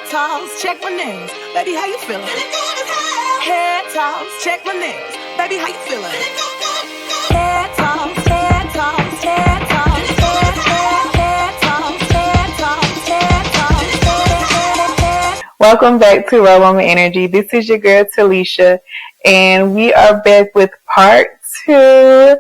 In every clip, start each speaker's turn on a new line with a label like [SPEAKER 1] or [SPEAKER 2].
[SPEAKER 1] toss, check my nails. Baby, how you feeling? Head toss, check my nails. Baby, how you feeling? Head toss, head toss, head toss, head toss, head toss, head toss.
[SPEAKER 2] Welcome back to Raw Woman Energy. This is your girl Talisha, and we are back with part 2 to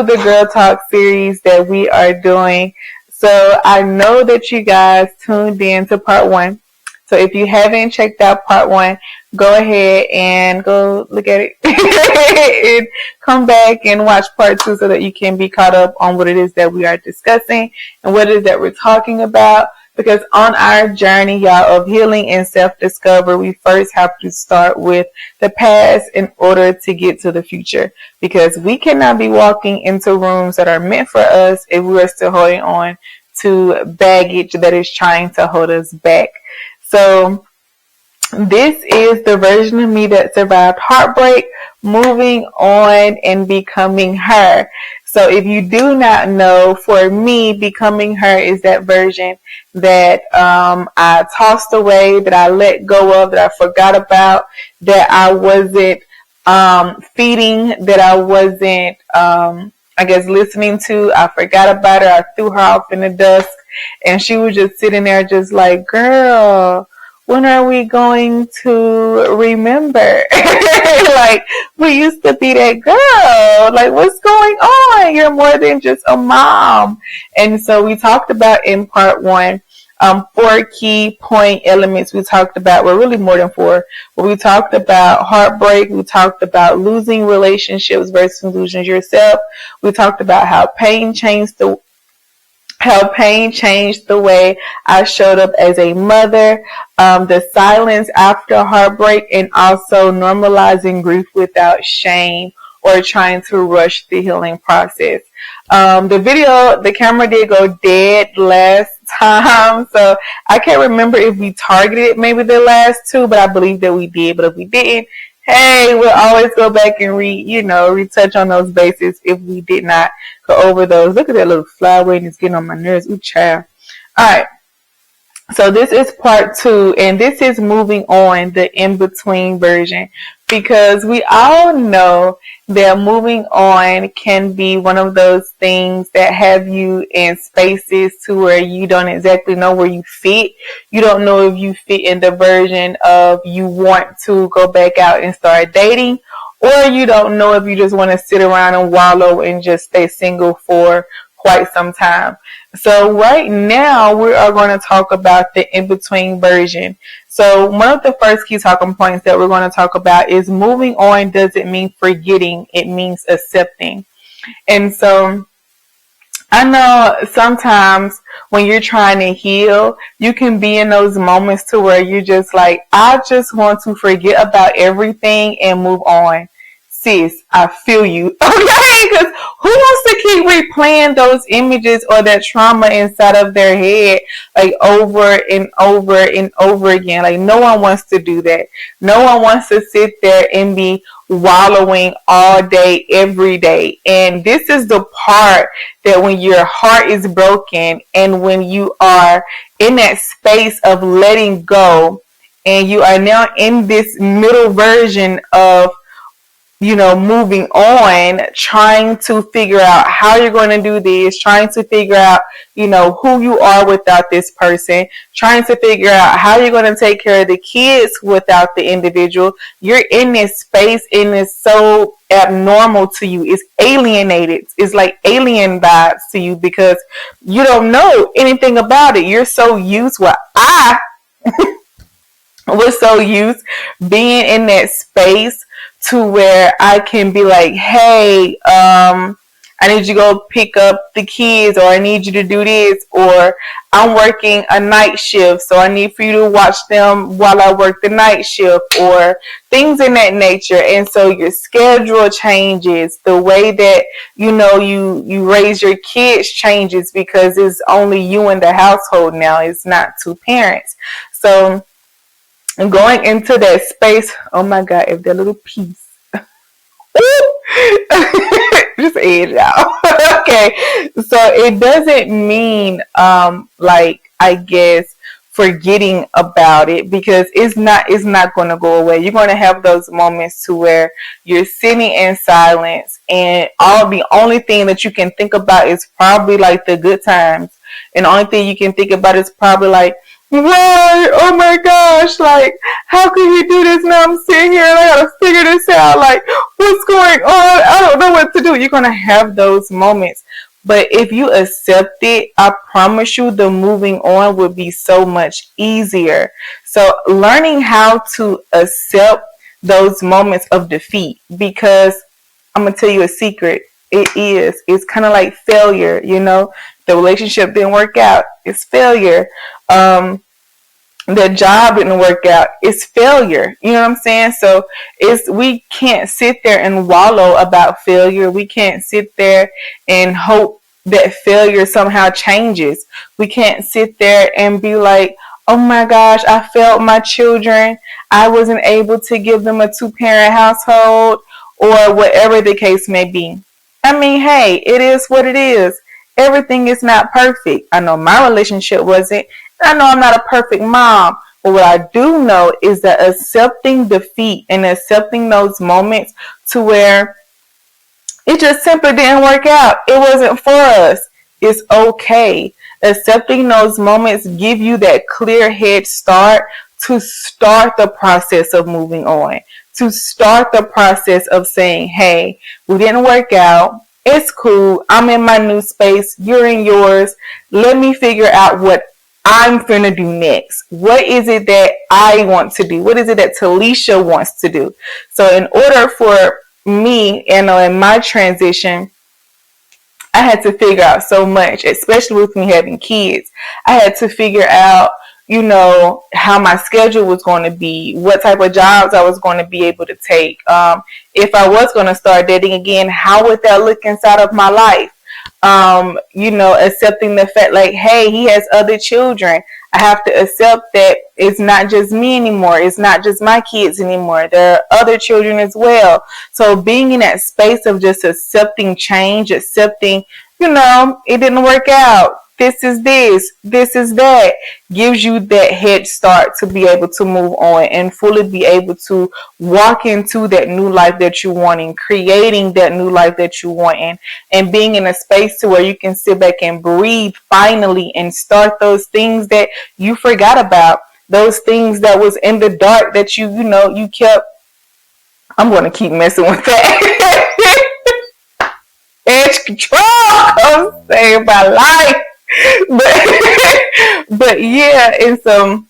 [SPEAKER 2] the Girl Talk series that we are doing. So I know that you guys tuned in to part 1. So if you haven't checked out part 1, go ahead and go look at it and come back and watch part 2 so that you can be caught up on what it is that we are discussing and what it is that we're talking about. Because on our journey, y'all, of healing and self-discovery, we first have to start with the past in order to get to the future. Because we cannot be walking into rooms that are meant for us if we are still holding on to baggage that is trying to hold us back. So this is the version of me that survived heartbreak, moving on and becoming her. So if you do not know, for me, becoming her is that version that I tossed away, that I let go of, that I forgot about, that I wasn't feeding, that I wasn't, listening to. I forgot about her. I threw her off in the dusk, and she was just sitting there just like, girl, when are we going to remember? Like, we used to be that girl. Like, what's going on? You're more than just a mom. And so we talked about in part 1, 4 key point elements we talked about. Well, really more than 4. But we talked about heartbreak. We talked about losing relationships versus losing yourself. We talked about how pain changed the way I showed up as a mother, the silence after heartbreak, and also normalizing grief without shame or trying to rush the healing process. The camera did go dead last time, so I can't remember if we targeted maybe the last 2, but I believe that we did. But if we didn't, hey, we'll always go back and retouch on those bases if we did not go over those. Look at that little flower, and it's getting on my nerves. Ooh, child. All right. So this is part 2, and this is moving on, the in-between version, because we all know that moving on can be one of those things that have you in spaces to where you don't exactly know where you fit. You don't know if you fit in the version of you want to go back out and start dating, or you don't know if you just want to sit around and wallow and just stay single for quite some time. So right now we are going to talk about the in-between version. So one of the first key talking points that we're going to talk about is moving on doesn't mean forgetting. It means accepting. And so I know sometimes when you're trying to heal, you can be in those moments to where you're just like, I just want to forget about everything and move on. Sis, I feel you. Okay? Because who wants to keep replaying those images or that trauma inside of their head like over and over and over again? Like, no one wants to do that. No one wants to sit there and be wallowing all day, every day. And this is the part that when your heart is broken and when you are in that space of letting go and you are now in this middle version of moving on, trying to figure out how you're going to do this, trying to figure out, who you are without this person, trying to figure out how you're going to take care of the kids without the individual. You're in this space and it's so abnormal to you. It's alienated. It's like alien vibes to you because you don't know anything about it. You're so used, I was so used being in that space to where I can be like, hey, I need you to go pick up the kids, or I need you to do this, or I'm working a night shift, so I need for you to watch them while I work the night shift, or things in that nature. And so your schedule changes. The way that, you raise your kids changes because it's only you in the household now. It's not 2 parents. So going into that space, oh my God, if that little piece, just edge out. Okay, so it doesn't mean I guess forgetting about it, because it's not going to go away. You're going to have those moments to where you're sitting in silence, and the only thing that you can think about is probably like the good times, and the only thing you can think about is probably like, why? Oh my gosh, like, how can you do this? Now I'm sitting here and I gotta figure this out. Like, what's going on? I don't know what to do. You're gonna have those moments. But if you accept it, I promise you the moving on will be so much easier. So learning how to accept those moments of defeat, because I'm gonna tell you a secret. It's kind of like failure, the relationship didn't work out. It's failure. The job didn't work out. It's failure. You know what I'm saying? So we can't sit there and wallow about failure. We can't sit there and hope that failure somehow changes. We can't sit there and be like, oh my gosh, I failed my children. I wasn't able to give them a 2-parent household, or whatever the case may be. I mean, hey, it is what it is. Everything is not perfect. I know my relationship wasn't. I know I'm not a perfect mom. But what I do know is that accepting defeat and accepting those moments to where it just simply didn't work out. It wasn't for us. It's okay. Accepting those moments give you that clear head start to start the process of moving on, to start the process of saying, hey, we didn't work out. It's cool. I'm in my new space. You're in yours. Let me figure out what I'm finna do next. What is it that I want to do? What is it that Talisha wants to do? So in order for me, in my transition, I had to figure out so much, especially with me having kids. I had to figure out, how my schedule was going to be, what type of jobs I was going to be able to take. If I was going to start dating again, how would that look inside of my life? Accepting the fact like, hey, he has other children. I have to accept that it's not just me anymore. It's not just my kids anymore. There are other children as well. So being in that space of just accepting change, accepting, it didn't work out. This is that, gives you that head start to be able to move on and fully be able to walk into that new life that you want and creating that new life that you want and being in a space to where you can sit back and breathe finally and start those things that you forgot about, those things that was in the dark that you kept. I'm going to keep messing with that. Edge control, I'm saying my life. But yeah, and so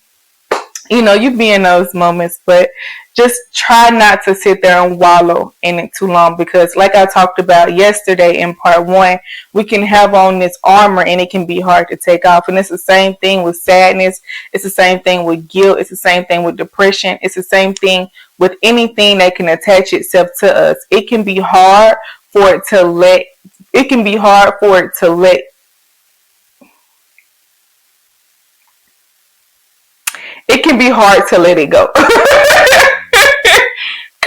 [SPEAKER 2] you be in those moments, but just try not to sit there and wallow in it too long, because like I talked about yesterday in part 1, we can have on this armor and it can be hard to take off. And it's the same thing with sadness. It's the same thing with guilt. It's the same thing with depression. It's the same thing with anything that can attach itself to us. It can be hard for it to let it can be hard to let it go. Cause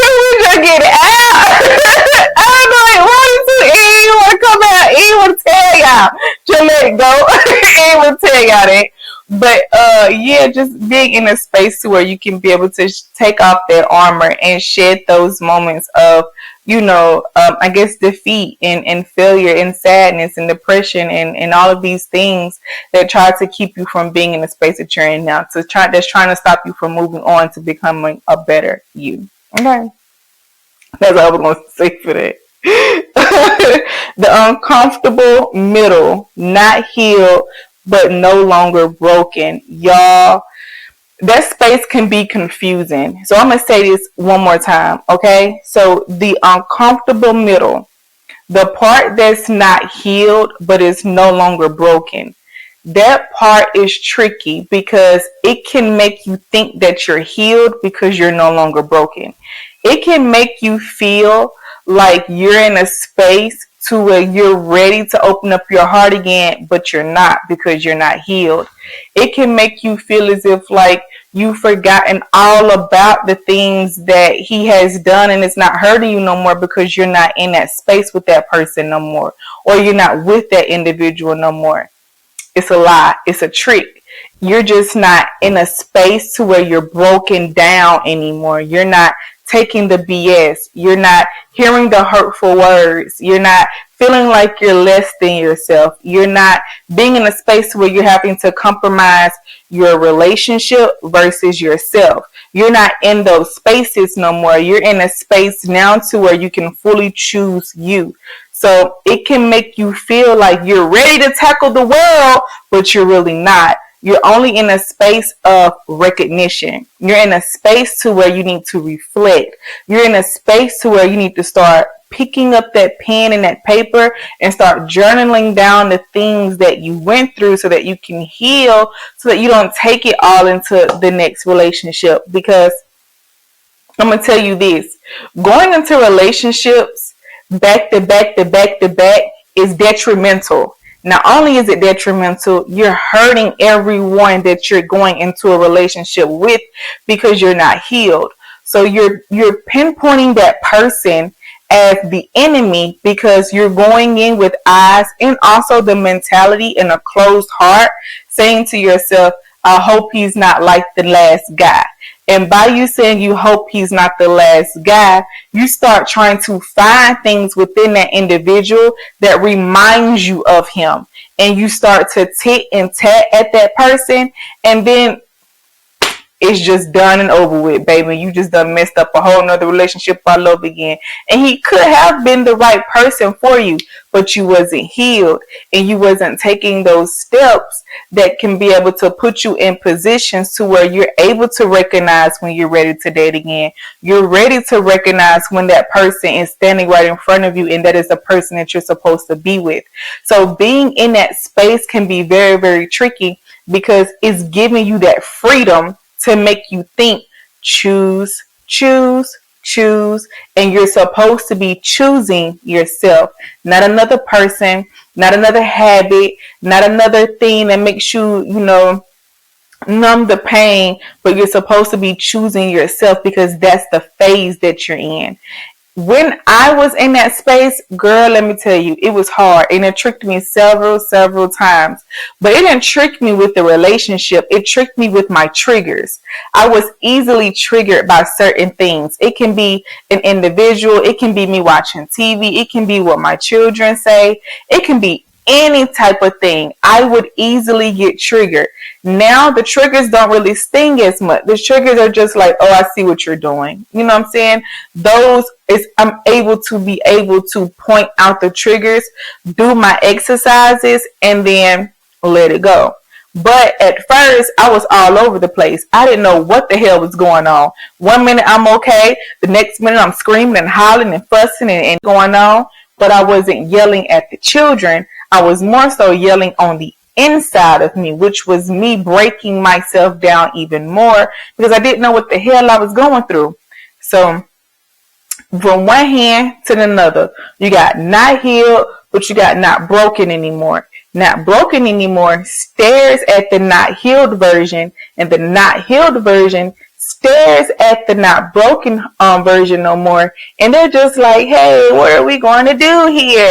[SPEAKER 2] we just get it out. I don't know, it want to come out. It want to tell y'all. Just let it go. It will tell y'all that. But yeah, just being in a space to where you can be able to take off that armor and shed those moments of, I guess defeat and failure and sadness and depression and all of these things that try to keep you from being in the space that you're in now. That's trying to stop you from moving on to becoming a better you. Okay. That's all I was going to say for that. The uncomfortable middle, not healed, but no longer broken. Y'all, that space can be confusing. So I'm going to say this one more time, okay? So the uncomfortable middle, the part that's not healed, but is no longer broken, that part is tricky because it can make you think that you're healed because you're no longer broken. It can make you feel like you're in a space to where you're ready to open up your heart again, but you're not because you're not healed. It can make you feel as if like you've forgotten all about the things that he has done and it's not hurting you no more because you're not in that space with that person no more, or you're not with that individual no more. It's a lie. It's a trick. you're just not in a space to where you're broken down anymore. You're not taking the BS. You're not hearing the hurtful words. You're not feeling like you're less than yourself. You're not being in a space where you're having to compromise your relationship versus yourself. You're not in those spaces no more. You're in a space now to where you can fully choose you. So it can make you feel like you're ready to tackle the world, but you're really not. You're only in a space of recognition. You're in a space to where you need to reflect. You're in a space to where you need to start picking up that pen and that paper and start journaling down the things that you went through so that you can heal, so that you don't take it all into the next relationship. Because I'm going to tell you this, going into relationships back to back to back to back is detrimental. Not only is it detrimental, you're hurting everyone that you're going into a relationship with because you're not healed. So you're pinpointing that person as the enemy because you're going in with eyes and also the mentality and a closed heart, saying to yourself, I hope he's not like the last guy. And by you saying you hope he's not the last guy, you start trying to find things within that individual that reminds you of him. And you start to tit and tat at that person. And then it's just done and over with, baby. You just done messed up a whole nother relationship all over again. And he could have been the right person for you, but you wasn't healed and you wasn't taking those steps that can be able to put you in positions to where you're able to recognize when you're ready to date again. You're ready to recognize when that person is standing right in front of you and that is the person that you're supposed to be with. So being in that space can be very, very tricky because it's giving you that freedom to make you think, choose, and you're supposed to be choosing yourself, not another person, not another habit, not another thing that makes you, numb the pain, but you're supposed to be choosing yourself because that's the phase that you're in. When I was in that space, girl, let me tell you, it was hard and it tricked me several times. But it didn't trick me with the relationship. It tricked me with my triggers. I was easily triggered by certain things. It can be an individual. It can be me watching TV. It can be what my children say. It can be any type of thing. I would easily get triggered. Now the triggers don't really sting as much. The triggers are just like, oh, I see what you're doing. You know what I'm saying? I'm able to point out the triggers, do my exercises, and then let it go. But at first, I was all over the place. I didn't know what the hell was going on. 1 minute I'm okay. The next minute I'm screaming and hollering and fussing and going on. But I wasn't yelling at the children. I was more so yelling on the inside of me, which was me breaking myself down even more because I didn't know what the hell I was going through. So from one hand to another, you got not healed, but you got not broken anymore. Not broken anymore stares at the not healed version, and the not healed version stares at the not broken version no more. And they're just like, hey, what are we going to do here?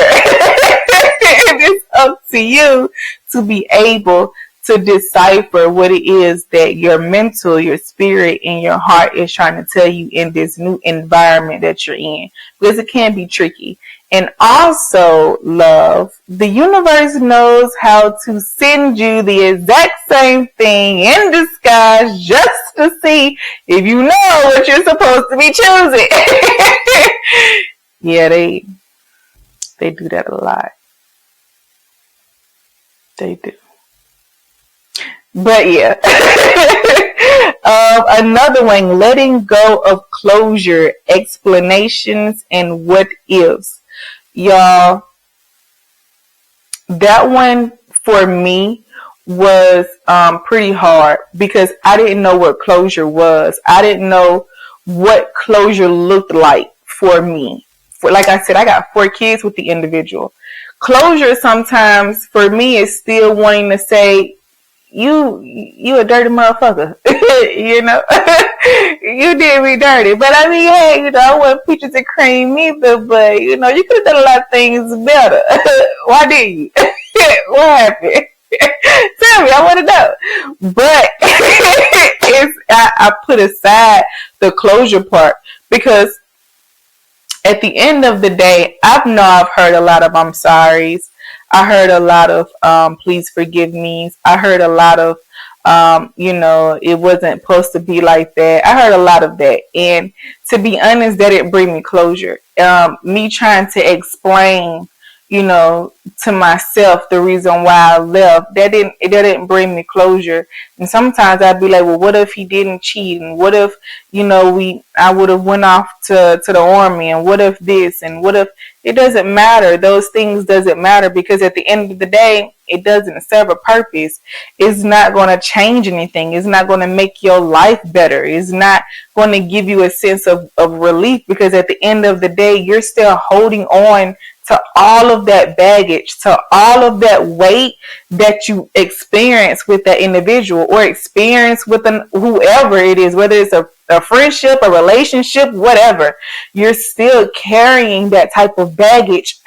[SPEAKER 2] It's up to you to be able to decipher what it is that your mental, your spirit, and your heart is trying to tell you in this new environment that you're in. Because it can be tricky. And also, love, the universe knows how to send you the exact same thing in disguise just to see if you know what you're supposed to be choosing. Yeah, they do that a lot. They do. But yeah. Another one, letting go of closure, explanations, and what ifs. Y'all, that one for me was pretty hard because I didn't know what closure was. I didn't know what closure looked like for me. Like I said, I got 4 kids with the individual. Closure sometimes for me is still wanting to say, you a dirty motherfucker. You know, you did me dirty. But I mean, hey, I wasn't peaches and cream either, but you could have done a lot of things better. Why didn't you? What happened? Tell me, I want to know. But I put aside the closure part because at the end of the day, I've heard a lot of I'm sorry's. I heard a lot of please forgive me. I heard a lot of it wasn't supposed to be like that. I heard a lot of that. And to be honest, that didn't bring me closure. Me trying to explain, to myself the reason why I left, that didn't bring me closure. And sometimes I'd be like, well, what if he didn't cheat? And what if, I would have went off to the army, and what if this, and what if it doesn't matter. Those things doesn't matter because at the end of the day, it doesn't serve a purpose. It's not going to change anything. It's not going to make your life better. It's not going to give you a sense of relief because at the end of the day, you're still holding on to all of that baggage, to all of that weight that you experience with that individual or experience with whoever it is, whether it's a friendship, a relationship, whatever. You're still carrying that type of baggage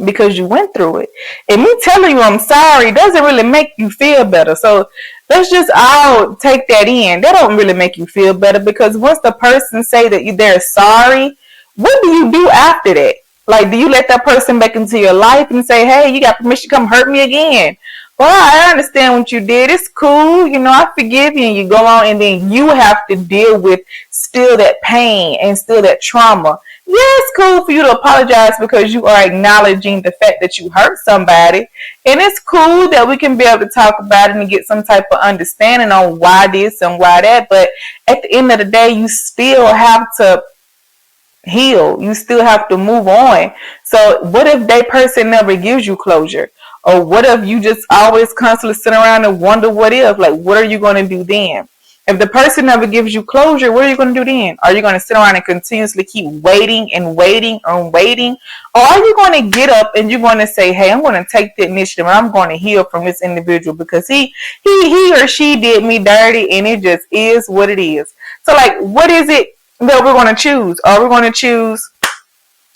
[SPEAKER 2] because you went through it. And me telling you I'm sorry doesn't really make you feel better. So let's just all take that in. That don't really make you feel better because once the person say that they're sorry, what do you do after that? Like, do you let that person back into your life and say, hey, you got permission to come hurt me again? Well, I understand what you did. It's cool. I forgive you. And you go on and then you have to deal with still that pain and still that trauma. Yeah, it's cool for you to apologize because you are acknowledging the fact that you hurt somebody. And it's cool that we can be able to talk about it and get some type of understanding on why this and why that. But at the end of the day, you still have to heal. You still have to move on. So what if that person never gives you closure? Or what if you just always constantly sit around and wonder what if? Like, what are you going to do then? If the person never gives you closure, what are you going to do then? Are you going to sit around and continuously keep waiting and waiting and waiting? Or are you going to get up and you're going to say, hey, I'm going to take the initiative and I'm going to heal from this individual because he or she did me dirty and it just is what it is. So like, what is it that we're going to choose? Are we going to choose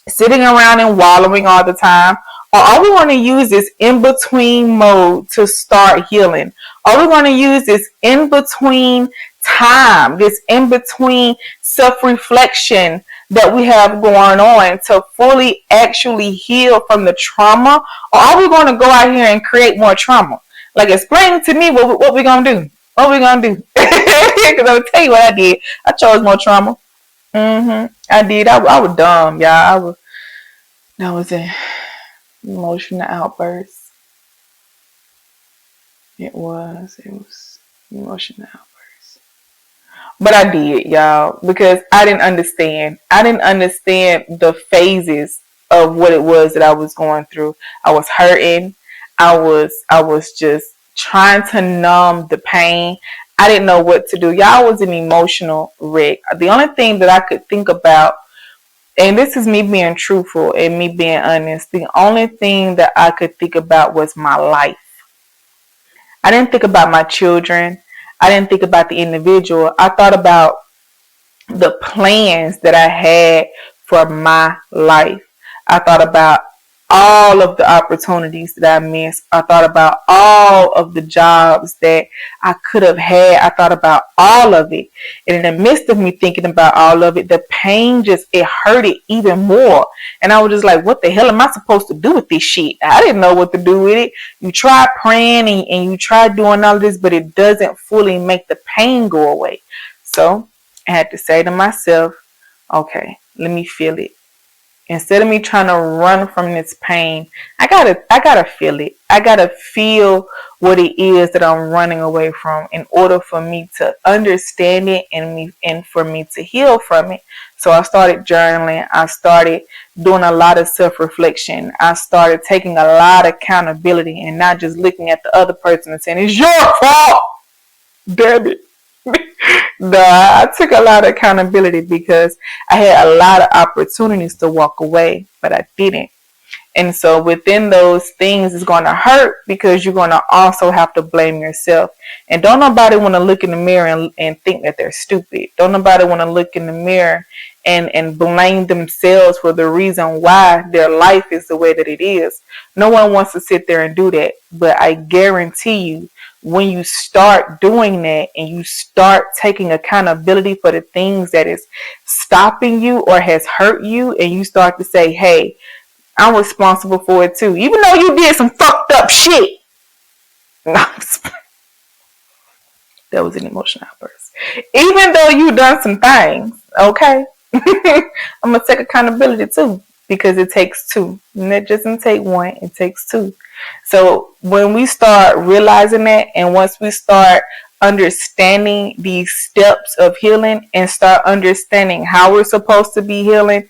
[SPEAKER 2] sitting around and wallowing all the time? Or are we going to use this in-between mode to start healing? Are we going to use this in-between time, this in-between self-reflection that we have going on to fully actually heal from the trauma? Or are we going to go out here and create more trauma? Like, explain to me what we're going to do. What we going to do? Because I'll tell you what I did. I chose more trauma. I did. I was dumb, y'all. That was an emotional outburst. It was emotional outburst. But I did, y'all, because I didn't understand. I didn't understand the phases of what it was that I was going through. I was hurting. I was just trying to numb the pain. I didn't know what to do. Y'all, was an emotional wreck. The only thing that I could think about, and this is me being truthful and me being honest, the only thing that I could think about was my life. I didn't think about my children. I didn't think about the individual. I thought about the plans that I had for my life. I thought about all of the opportunities that I missed. I thought about all of the jobs that I could have had. I thought about all of it. And in the midst of me thinking about all of it, the pain it hurted even more. And I was just like, what the hell am I supposed to do with this shit? I didn't know what to do with it. You try praying and you try doing all of this, but it doesn't fully make the pain go away. So I had to say to myself, okay, let me feel it. Instead of me trying to run from this pain, I gotta feel it. I gotta feel what it is that I'm running away from in order for me to understand it and for me to heal from it. So I started journaling. I started doing a lot of self-reflection. I started taking a lot of accountability and not just looking at the other person and saying, it's your fault. Damn it. I took a lot of accountability because I had a lot of opportunities to walk away, but I didn't. And so within those things, it's going to hurt because you're going to also have to blame yourself. And don't nobody want to look in the mirror and think that they're stupid. Don't nobody want to look in the mirror and blame themselves for the reason why their life is the way that it is. No one wants to sit there and do that. But I guarantee you, when you start doing that and you start taking accountability for the things that is stopping you or has hurt you, and you start to say, hey, I'm responsible for it too. Even though you did some fucked up shit. That was an emotional outburst. Even though you done some things, okay? I'm going to take accountability too, because it takes two. And it doesn't take one, it takes two. So when we start realizing that, and once we start understanding these steps of healing and start understanding how we're supposed to be healing,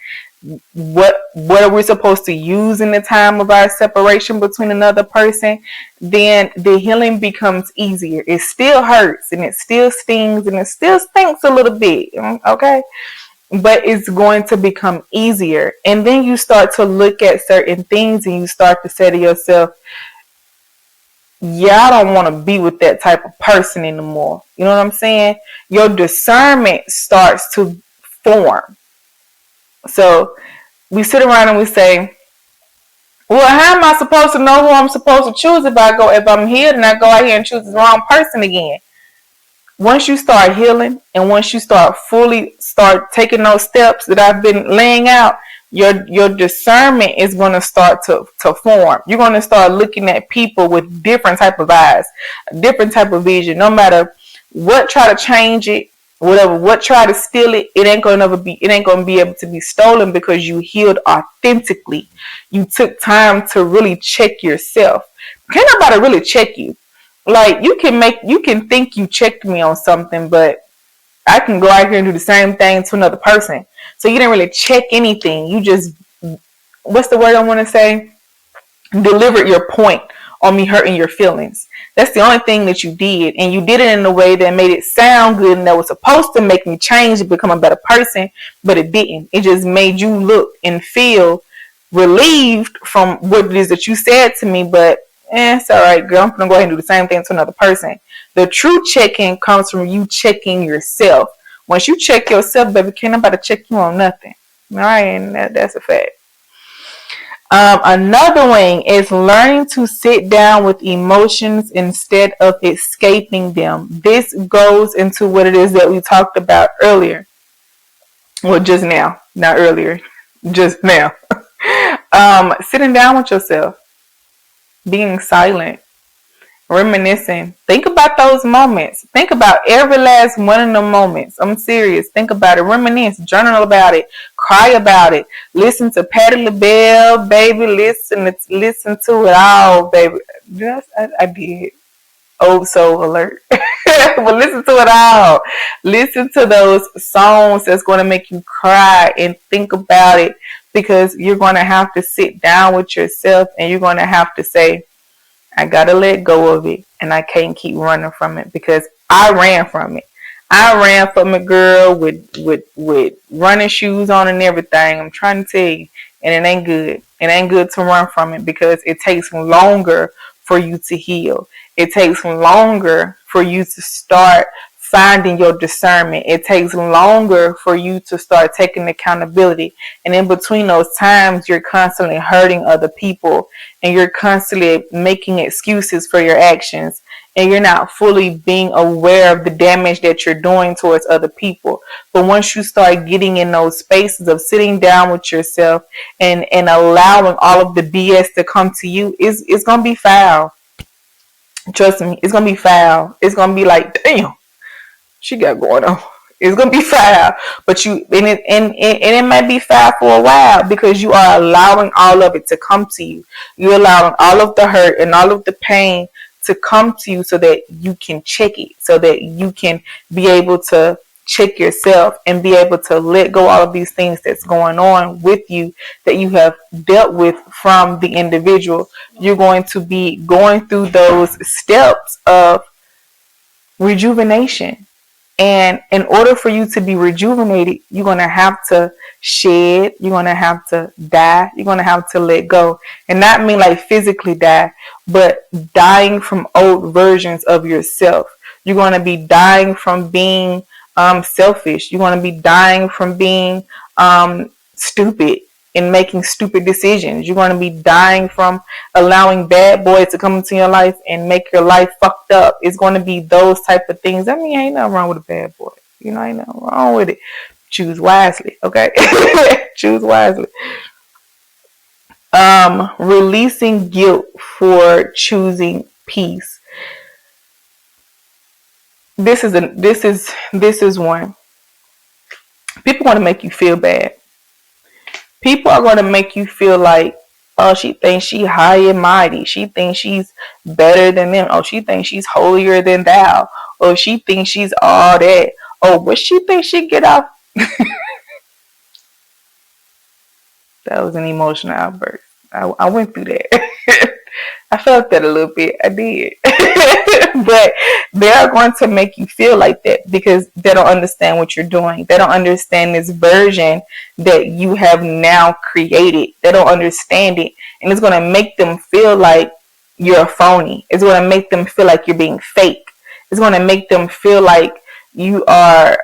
[SPEAKER 2] what are we supposed to use in the time of our separation between another person, then the healing becomes easier. It still hurts and it still stings and it still stinks a little bit, okay? But it's going to become easier. And then you start to look at certain things and you start to say to yourself, yeah, I don't want to be with that type of person anymore. You know what I'm saying? Your discernment starts to form. So we sit around and we say, well, how am I supposed to know who I'm supposed to choose if I'm healed and I go out here and choose the wrong person again? Once you start healing and once you start taking those steps that I've been laying out, your discernment is going to start to form. You're going to start looking at people with different type of eyes, different type of vision. No matter what try to change it, what try to steal it, it ain't going to be able to be stolen because you healed authentically. You took time to really check yourself. Can't nobody really check you. Like you can think you checked me on something, but I can go out here and do the same thing to another person. So you didn't really check anything. You just, what's the word I want to say? Delivered your point on me hurting your feelings. That's the only thing that you did. And you did it in a way that made it sound good and that was supposed to make me change and become a better person, but it didn't. It just made you look and feel relieved from what it is that you said to me, but it's all right, girl. I'm going to go ahead and do the same thing to another person. The true checking comes from you checking yourself. Once you check yourself, baby, can't nobody check you on nothing. All right, and that's a fact. Another thing is learning to sit down with emotions instead of escaping them. This goes into what it is that we talked about earlier. Well, just now, not earlier, just now. Sitting down with yourself, being silent, reminiscing. Think about those moments. Think about every last one of the moments. I'm serious. Think about it. Reminisce. Journal about it. Cry about it. Listen to Patti LaBelle, baby. Listen to it all, baby. Yes, I did. Oh, so alert. But listen to it all. Listen to those songs that's going to make you cry and think about it, because you're going to have to sit down with yourself and you're going to have to say, I gotta let go of it, and I can't keep running from it, because I ran from it. I ran from it, girl, with running shoes on and everything. I'm trying to tell you, and it ain't good. It ain't good to run from it, because it takes longer for you to heal. It takes longer for you to start finding your discernment. It takes longer for you to start taking accountability. And in between those times, you're constantly hurting other people and you're constantly making excuses for your actions. And you're not fully being aware of the damage that you're doing towards other people. But once you start getting in those spaces of sitting down with yourself and allowing all of the BS to come to you, it's going to be foul. Trust me, it's going to be foul. It's going to be like, damn, she got going on. It's gonna be foul, but it might be foul for a while, because you are allowing all of it to come to you. You're allowing all of the hurt and all of the pain to come to you, so that you can check it, so that you can be able to check yourself and be able to let go all of these things that's going on with you that you have dealt with from the individual. You're going to be going through those steps of rejuvenation. And in order for you to be rejuvenated, you're going to have to shed, you're going to have to die, you're going to have to let go. And not mean like physically die, but dying from old versions of yourself. You're going to be dying from being selfish. You're going to be dying from being stupid and making stupid decisions. You're going to be dying from allowing bad boys to come into your life and make your life fucked up. It's going to be those type of things. I mean, ain't nothing wrong with a bad boy. You know, ain't nothing wrong with it. Choose wisely, okay? Choose wisely. Releasing guilt for choosing peace. This is one. People want to make you feel bad. People are going to make you feel like, oh, she thinks she high and mighty. She thinks she's better than them. Oh, she thinks she's holier than thou. Oh, she thinks she's all that. Oh, what she thinks she get off? That was an emotional outburst. I went through that. I felt that a little bit. I did. But they are going to make you feel like that because they don't understand what you're doing. They don't understand this version that you have now created. They don't understand it. And it's going to make them feel like you're a phony. It's going to make them feel like you're being fake. It's going to make them feel like you are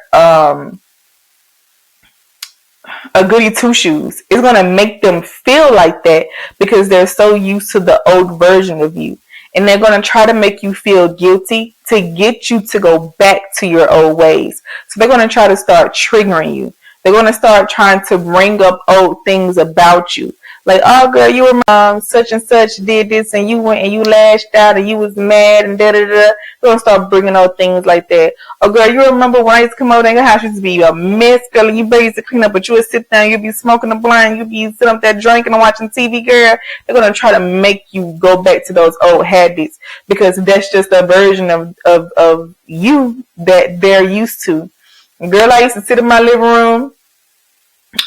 [SPEAKER 2] a goody two shoes. It's going to make them feel like that because they're so used to the old version of you. And they're going to try to make you feel guilty to get you to go back to your old ways. So they're going to try to start triggering you. They're going to start trying to bring up old things about you. Like, oh girl, you were such and such did this and you went and you lashed out and you was mad and da-da-da. They're going to start bringing up things like that. Oh girl, you remember when I used to come over to your house, you used to be a mess, girl, and you barely used to clean up, but you would sit down, you'd be smoking a blunt, you'd be sitting up there drinking and watching TV, girl. They're going to try to make you go back to those old habits because that's just a version of you that they're used to. Girl, I used to sit in my living room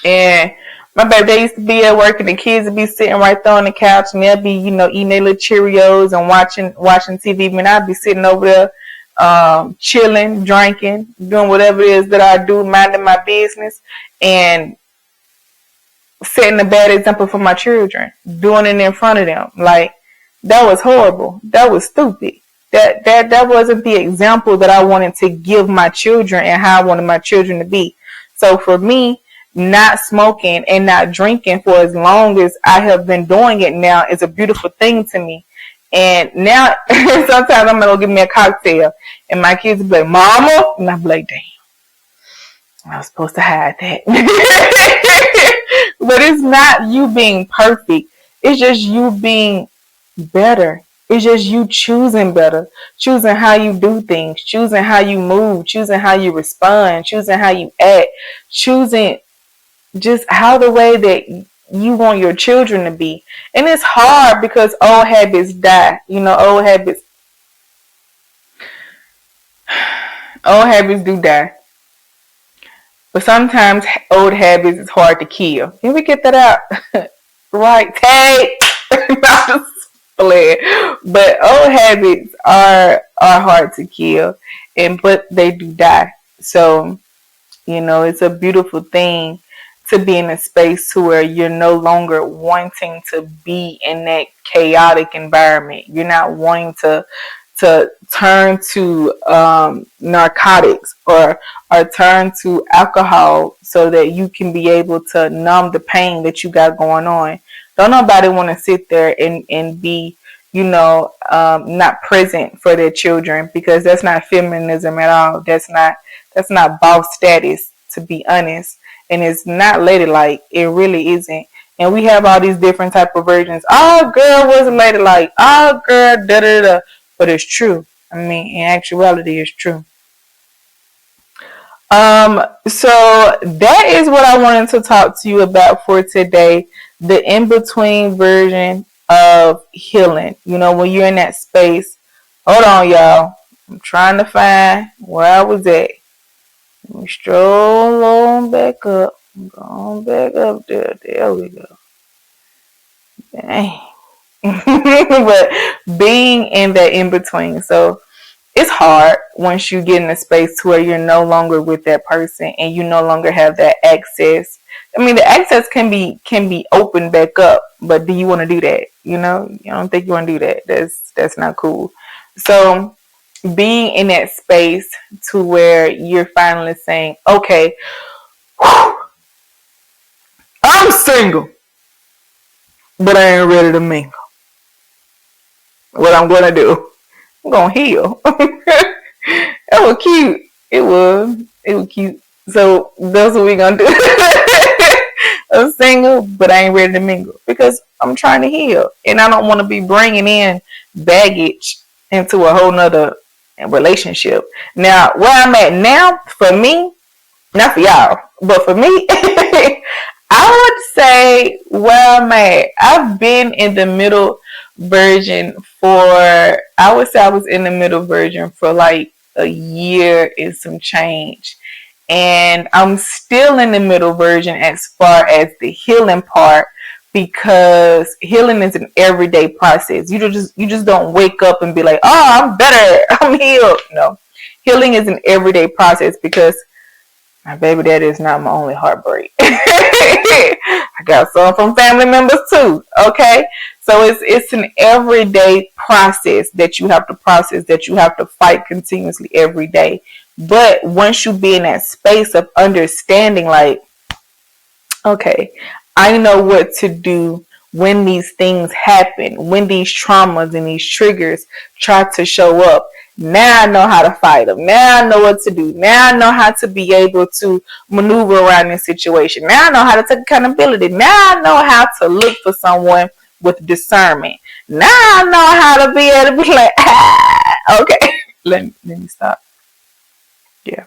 [SPEAKER 2] and my baby, they used to be at work and the kids would be sitting right there on the couch and they'll be, eating their little Cheerios and watching TV. And I'd be sitting over there, chilling, drinking, doing whatever it is that I do, minding my business and setting a bad example for my children, doing it in front of them. Like, that was horrible. That was stupid. That wasn't the example that I wanted to give my children and how I wanted my children to be. So for me, not smoking and not drinking for as long as I have been doing it now is a beautiful thing to me. And now sometimes I'm gonna go get me a cocktail and my kids will be like, Mama, and I'm like, damn, I was supposed to hide that. But it's not you being perfect. It's just you being better. It's just you choosing better, choosing how you do things, choosing how you move, choosing how you respond, choosing how you act, choosing just how the way that you want your children to be. And it's hard because old habits die. Old habits do die. But sometimes old habits is hard to kill. Can we get that out? Right, Tate. But old habits are hard to kill, but they do die. So, it's a beautiful thing to be in a space to where you're no longer wanting to be in that chaotic environment. You're not wanting to turn to narcotics or turn to alcohol so that you can be able to numb the pain that you got going on. Don't nobody want to sit there and be, not present for their children because that's not feminism at all. That's not boss status, to be honest. And it's not ladylike. It really isn't. And we have all these different type of versions. Oh, girl wasn't ladylike. Oh, girl, da-da-da. But it's true. I mean, in actuality, it's true. So that is what I wanted to talk to you about for today. The in-between version of healing. When you're in that space. Hold on, y'all. I'm trying to find where I was at. Let me stroll on back up. Going back up there. There we go. Dang. But being in that in-between. So it's hard once you get in a space to where you're no longer with that person and you no longer have that access. I mean, the access can be opened back up, but do you want to do that? You know, I don't think you want to do that. That's not cool. So being in that space to where you're finally saying, okay, I'm single, but I ain't ready to mingle. What I'm gonna do, I'm gonna heal. That was cute. It was cute. So that's what we gonna do. I'm single, but I ain't ready to mingle because I'm trying to heal, and I don't want to be bringing in baggage into a whole nother relationship. Now, where I'm at now, for me, not for y'all, but for me, I would say where I'm at. I've been in the middle version for, I would say I was in the middle version for like a year and some change. And I'm still in the middle version as far as the healing part, because healing is an everyday process. You just don't wake up and be like, oh, I'm better, I'm healed. No, healing is an everyday process because my baby daddy is not my only heartbreak. I got some from family members too. Okay, so it's an everyday process that you have to process, that you have to fight continuously every day. But once you be in that space of understanding, like, okay, I know what to do when these things happen, when these traumas and these triggers try to show up. Now I know how to fight them. Now I know what to do. Now I know how to be able to maneuver around this situation. Now I know how to take accountability. Now I know how to look for someone with discernment. Now I know how to be able to be like, okay, let me stop. Yeah.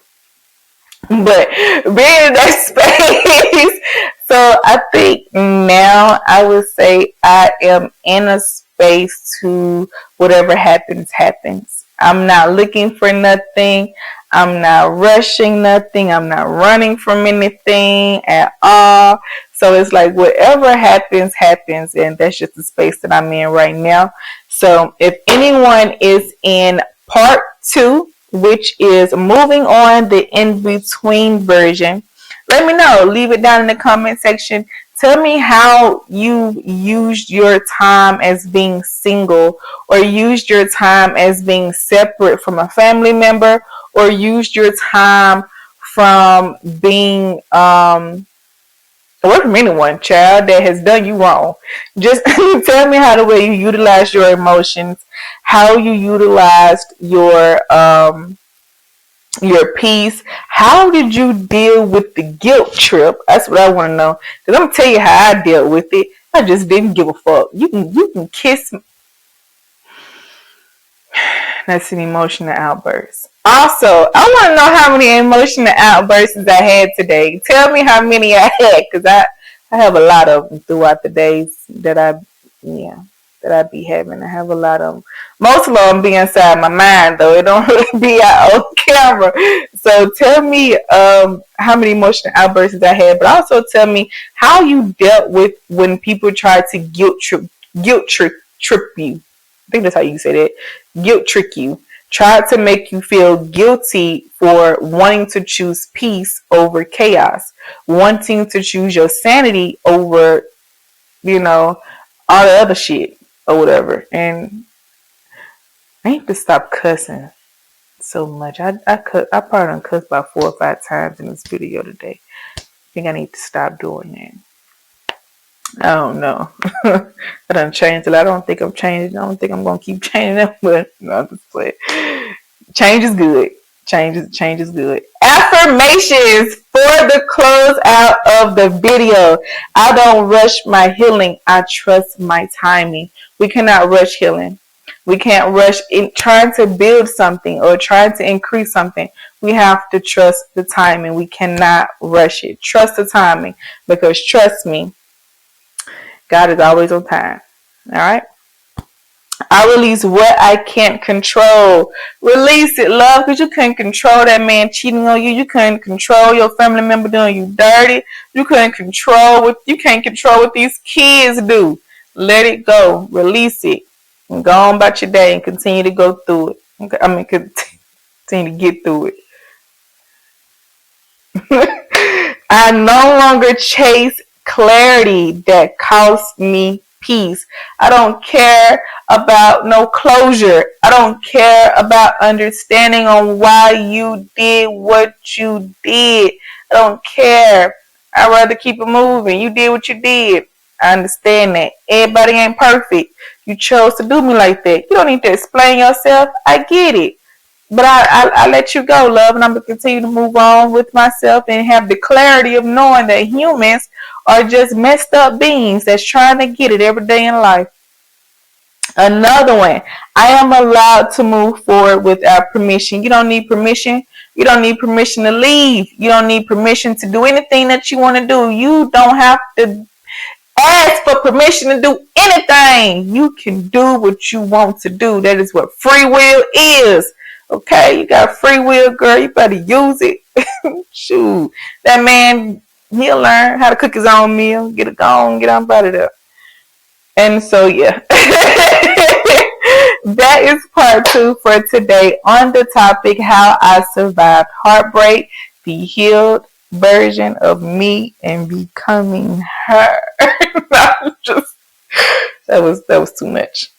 [SPEAKER 2] But being in that space, so I think now I would say I am in a space to whatever happens, happens. I'm not looking for nothing. I'm not rushing nothing. I'm not running from anything at all. So it's like whatever happens, happens. And that's just the space that I'm in right now. So if anyone is in part 2, which is moving on, the in-between version, let me know. Leave it down in the comment section. Tell me how you used your time as being single, or used your time as being separate from a family member, or used your time from being away from anyone, child, that has done you wrong. Just tell me how the way you utilized your emotions, how you utilized your peace. How did you deal with the guilt trip? That's what I want to know. Because I'm going to tell you how I dealt with it. I just didn't give a fuck. You can kiss me. That's an emotional outburst. Also, I want to know how many emotional outbursts I had today. Tell me how many I had, because I have a lot of them throughout the days that I be having. I have a lot of them. Most of them be inside my mind, though. It don't really be out on camera. So tell me how many emotional outbursts I had, but also tell me how you dealt with when people try to guilt trip you. I think that's how you say that. Guilt trick you. Try to make you feel guilty for wanting to choose peace over chaos, wanting to choose your sanity over, all the other shit or whatever. And I need to stop cussing so much. I probably done cussed about 4 or 5 times in this video today. I think I need to stop doing that. I don't know. I done changed a lot. I don't think I'm changing. I don't think I'm gonna keep changing them, but I'm just playing. Change is good. Change is good. Affirmations for the close out of the video. I don't rush my healing. I trust my timing. We cannot rush healing. We can't rush in trying to build something or trying to increase something. We have to trust the timing. We cannot rush it. Trust the timing, because trust me, God is always on time. All right. I release what I can't control. Release it, love, because you couldn't control that man cheating on you. You couldn't control your family member doing you dirty. You can't control what these kids do. Let it go. Release it. And go on about your day and continue to go through it. Okay, I mean, continue to get through it. I no longer chase clarity that costs me peace. I don't care about no closure. I don't care about understanding on why you did what you did. I don't care. I'd rather keep it moving. You did what you did. I understand that. Everybody ain't perfect. You chose to do me like that. You don't need to explain yourself. I get it. But I let you go, love, and I'm going to continue to move on with myself and have the clarity of knowing that humans are just messed up beings that's trying to get it every day in life. Another one, I am allowed to move forward without permission. You don't need permission. You don't need permission to leave. You don't need permission to do anything that you want to do. You don't have to ask for permission to do anything. You can do what you want to do. That is what free will is. Okay, you got free will, girl. You better use it. Shoot, that man, he'll learn how to cook his own meal. Get it gone, get on about it. And so, yeah, that is part 2 for today on the topic how I survived heartbreak, the healed version of me, and becoming her. That was too much.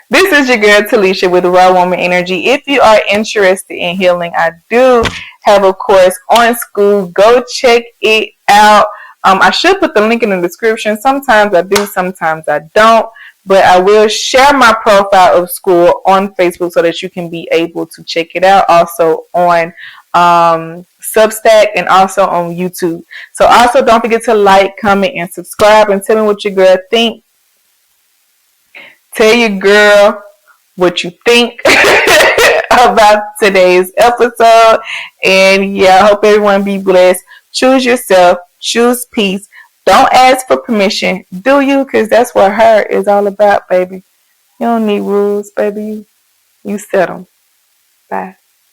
[SPEAKER 2] This is your girl Talisha with Raw Woman Energy. If you are interested in healing, I do have a course on school. Go check it out. I should put the link in the description. Sometimes I do, sometimes I don't. But I will share my profile of school on Facebook so that you can be able to check it out. Also on Substack and also on YouTube. So also don't forget to like, comment, and subscribe. And tell me what your girl think. Tell your girl what you think about today's episode. And yeah, I hope everyone be blessed. Choose yourself. Choose peace. Don't ask for permission. Do you? Because that's what her is all about, baby. You don't need rules, baby. You set them. Bye.